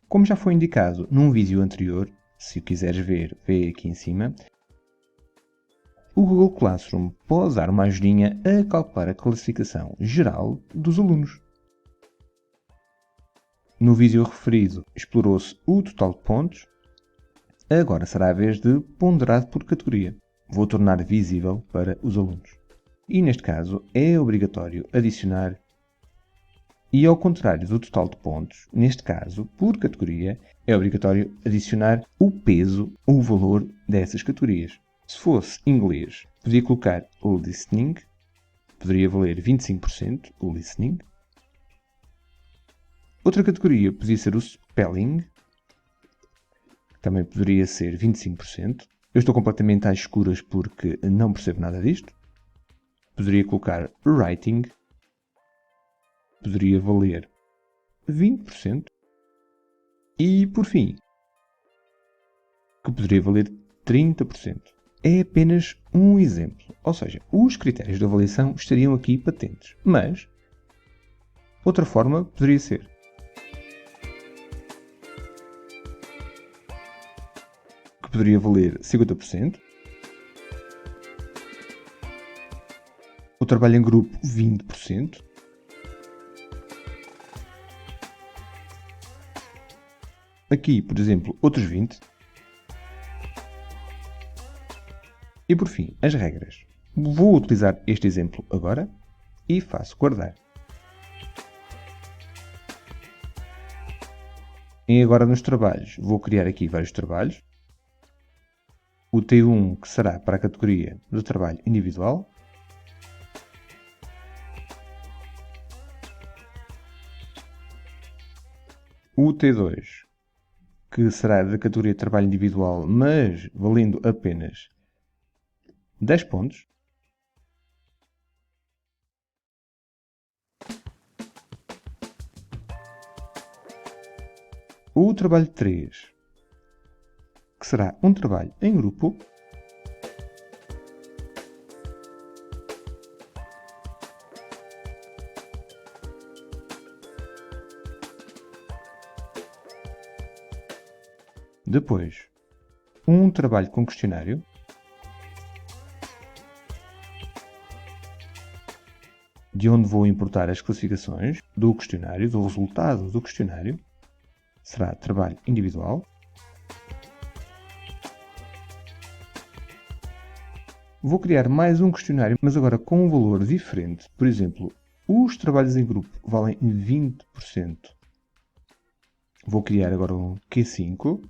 Como já foi indicado num vídeo anterior, se o quiseres ver, vê aqui em cima, o Google Classroom pode dar uma ajudinha a calcular a classificação geral dos alunos. No vídeo referido, explorou-se o total de pontos. Agora será a vez de ponderado por categoria. Vou tornar visível para os alunos. E neste caso é obrigatório adicionar, e ao contrário do total de pontos, neste caso, por categoria, é obrigatório adicionar o peso ou o valor dessas categorias. Se fosse inglês, podia colocar o listening, poderia valer 25% o listening. Outra categoria podia ser o spelling, também poderia ser 25%. Eu estou completamente às escuras porque não percebo nada disto. Poderia colocar writing, poderia valer 20%. E, por fim, que poderia valer 30%. É apenas um exemplo, ou seja, os critérios de avaliação estariam aqui patentes, mas outra forma poderia ser que poderia valer 50%, o trabalho em grupo 20%, aqui, por exemplo, outros 20%, e por fim, as regras. Vou utilizar este exemplo agora e faço guardar. E agora nos trabalhos, vou criar aqui vários trabalhos. O T1 que será para a categoria do trabalho individual. O T2 que será da categoria de trabalho individual, mas valendo apenas 10 pontos. O trabalho 3, que será um trabalho em grupo. Depois, um trabalho com questionário. De onde vou importar as classificações do questionário, do resultado do questionário. Será trabalho individual. Vou criar mais um questionário, mas agora com um valor diferente. Por exemplo, os trabalhos em grupo valem 20%. Vou criar agora um Q5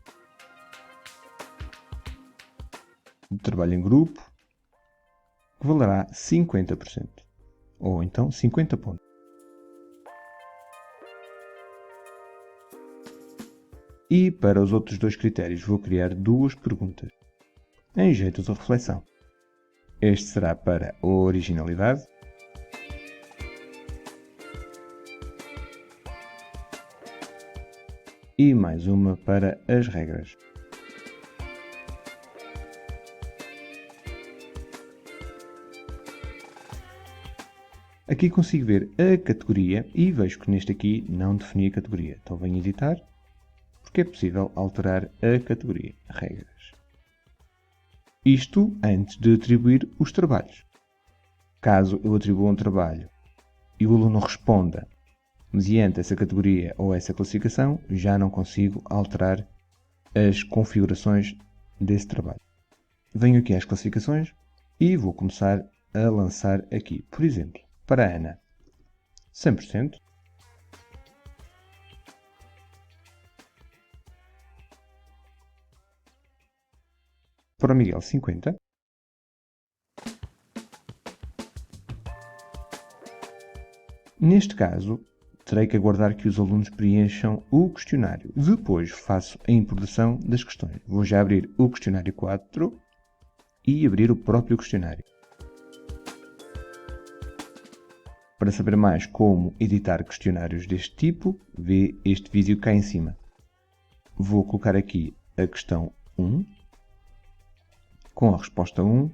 de trabalho em grupo, que valerá 50%. Ou então 50 pontos. E para os outros dois critérios vou criar duas perguntas, em jeito de reflexão. Este será para a originalidade e mais uma para as regras. Aqui consigo ver a categoria e vejo que neste aqui não defini a categoria. Então venho editar, porque é possível alterar a categoria. Regras. Isto antes de atribuir os trabalhos. Caso eu atribua um trabalho e o aluno responda mediante essa categoria ou essa classificação, já não consigo alterar as configurações desse trabalho. Venho aqui às classificações e vou começar a lançar aqui, por exemplo, para a Ana, 100%. Para o Miguel, 50%. Neste caso, terei que aguardar que os alunos preencham o questionário. Depois faço a importação das questões. Vou já abrir o questionário 4 e abrir o próprio questionário. Para saber mais como editar questionários deste tipo, vê este vídeo cá em cima. Vou colocar aqui a questão 1, com a resposta 1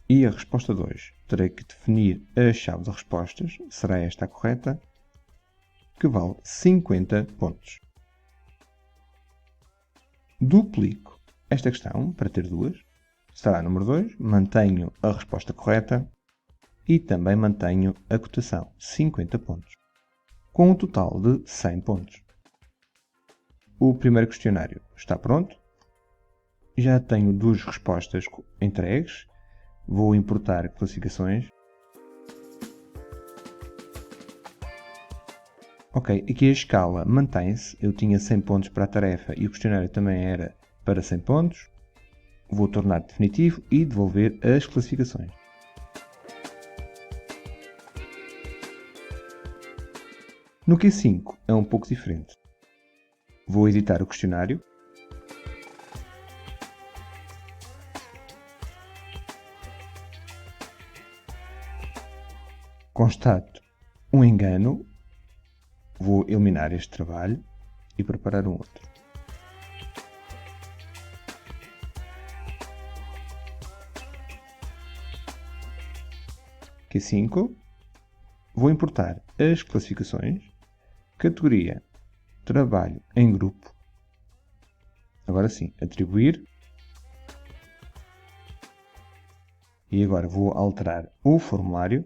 e a resposta 2. Terei que definir a chave de respostas, será esta a correta. que vale 50 pontos. Duplico esta questão para ter duas. Será número 2, mantenho a resposta correta e também mantenho a cotação, 50 pontos, com um total de 100 pontos. O primeiro questionário está pronto. Já tenho duas respostas entregues. Vou importar classificações. Ok, aqui a escala mantém-se. Eu tinha 100 pontos para a tarefa e o questionário também era para 100 pontos. Vou tornar definitivo e devolver as classificações. No Q5 é um pouco diferente. Vou editar o questionário. Constato um engano. Vou eliminar este trabalho e preparar um outro. Q5. Vou importar as classificações. Categoria Trabalho em grupo. Agora sim, atribuir. E agora vou alterar o formulário.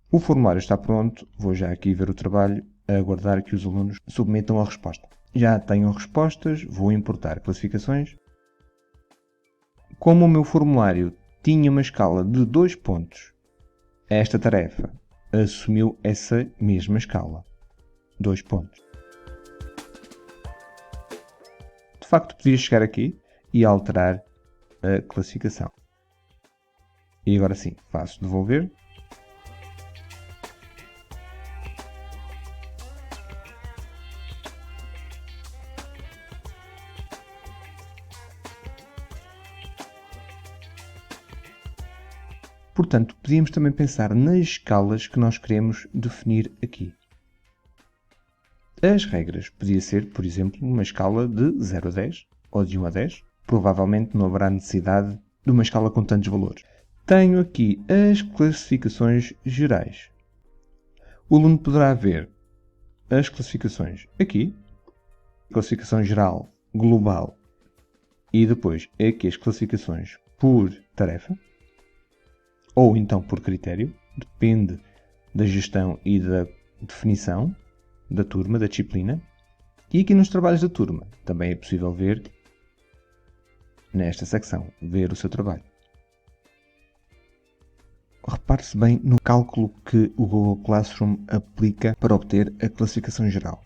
O formulário está pronto. Vou já aqui ver o trabalho, a aguardar que os alunos submetam a resposta. Já tenho respostas, vou importar classificações. Como o meu formulário tinha uma escala de 2 pontos, esta tarefa assumiu essa mesma escala, 2 pontos. De facto, podia chegar aqui e alterar a classificação. E agora sim, faço devolver. Portanto, podíamos também pensar nas escalas que nós queremos definir aqui. As regras podia ser, por exemplo, uma escala de 0 a 10 ou de 1 a 10. Provavelmente não haverá necessidade de uma escala com tantos valores. Tenho aqui as classificações gerais. O aluno poderá ver as classificações aqui, classificação geral, global, e depois aqui as classificações por tarefa, ou então por critério, depende da gestão e da definição da turma, da disciplina. E aqui nos trabalhos da turma também é possível ver, nesta secção, ver o seu trabalho. Repare-se bem no cálculo que o Google Classroom aplica para obter a classificação geral.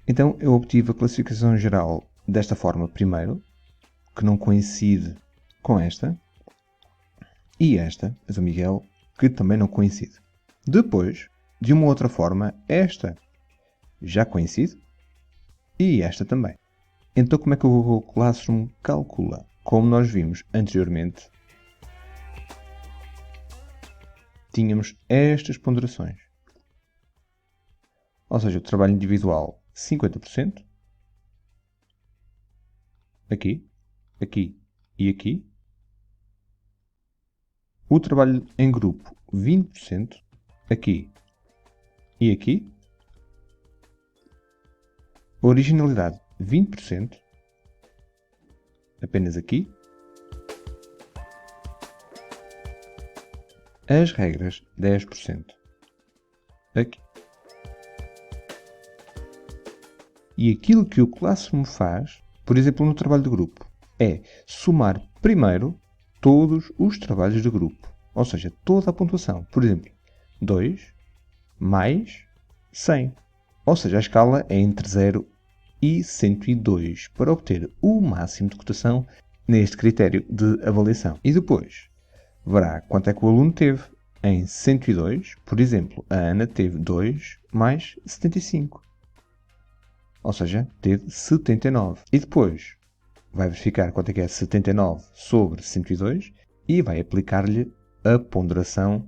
Então eu obtive a classificação geral desta forma primeiro, que não coincide com esta, e esta, a do Miguel, que também não coincide. Depois, de uma outra forma, esta já coincide e esta também. Então como é que o Google Classroom calcula? Como nós vimos anteriormente, tínhamos estas ponderações. Ou seja, o trabalho individual 50%, aqui, aqui e aqui. O trabalho em grupo 20%, aqui e aqui. Originalidade 20%, apenas aqui. As regras 10%, aqui. E aquilo que o Classroom faz, por exemplo no trabalho de grupo, é somar primeiro todos os trabalhos de grupo, ou seja, toda a pontuação. Por exemplo, 2 mais 100, ou seja, a escala é entre 0 e 102 para obter o máximo de cotação neste critério de avaliação. E depois verá quanto é que o aluno teve. Em 102, por exemplo, a Ana teve 2 mais 75, ou seja, teve 79. E depois vai verificar quanto é que é 79 sobre 102 e vai aplicar-lhe a ponderação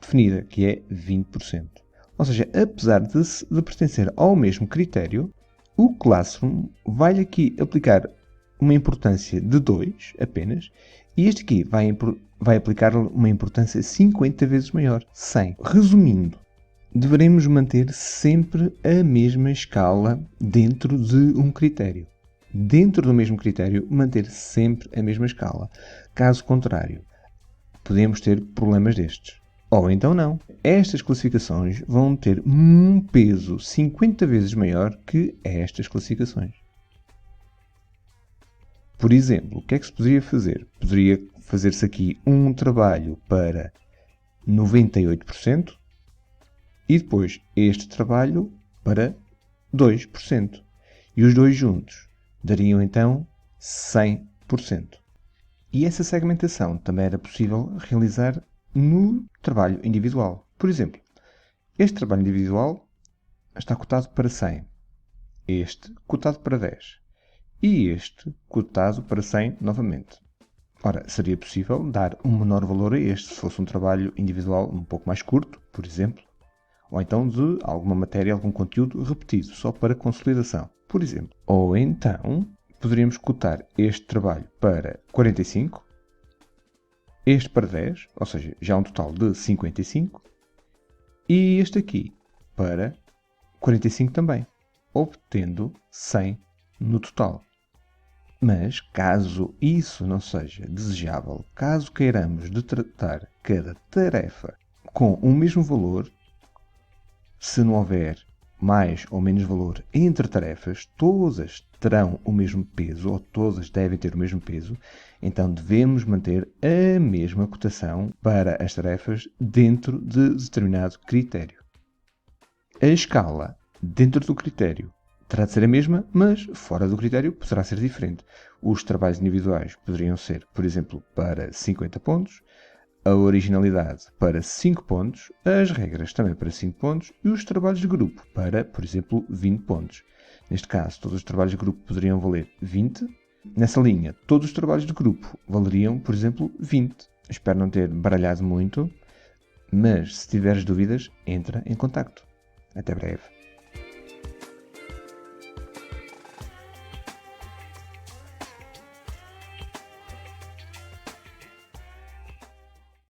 definida, que é 20%. Ou seja, apesar de pertencer ao mesmo critério, o Classroom vai aqui aplicar uma importância de 2 apenas E este aqui vai aplicar uma importância 50 vezes maior, 100. Resumindo, deveremos manter sempre a mesma escala dentro de um critério. Dentro do mesmo critério, manter sempre a mesma escala. Caso contrário, podemos ter problemas destes. Ou então não. Estas classificações vão ter um peso 50 vezes maior que estas classificações. Por exemplo, o que é que se poderia fazer? Poderia fazer-se aqui um trabalho para 98% e depois este trabalho para 2%. E os dois juntos dariam então 100%. E essa segmentação também era possível realizar no trabalho individual. Por exemplo, este trabalho individual está cotado para 100, este cotado para 10 e este cotado para 100 novamente. Ora, seria possível dar um menor valor a este se fosse um trabalho individual um pouco mais curto, por exemplo, ou então de alguma matéria, algum conteúdo repetido, só para consolidação, por exemplo. Ou então poderíamos cotar este trabalho para 45, este para 10, ou seja, já um total de 55, e este aqui para 45 também, obtendo 100 no total. Mas, caso isso não seja desejável, caso queiramos de tratar cada tarefa com o mesmo valor, se não houver mais ou menos valor entre tarefas, todas terão o mesmo peso, ou todas devem ter o mesmo peso, então devemos manter a mesma cotação para as tarefas dentro de determinado critério. A escala dentro do critério terá de ser a mesma, mas fora do critério poderá ser diferente. Os trabalhos individuais poderiam ser, por exemplo, para 50 pontos, a originalidade para 5 pontos, as regras também para 5 pontos e os trabalhos de grupo para, por exemplo, 20 pontos. Neste caso, todos os trabalhos de grupo poderiam valer 20. Nessa linha, todos os trabalhos de grupo valeriam, por exemplo, 20. Espero não ter baralhado muito, mas se tiveres dúvidas, entra em contacto. Até breve.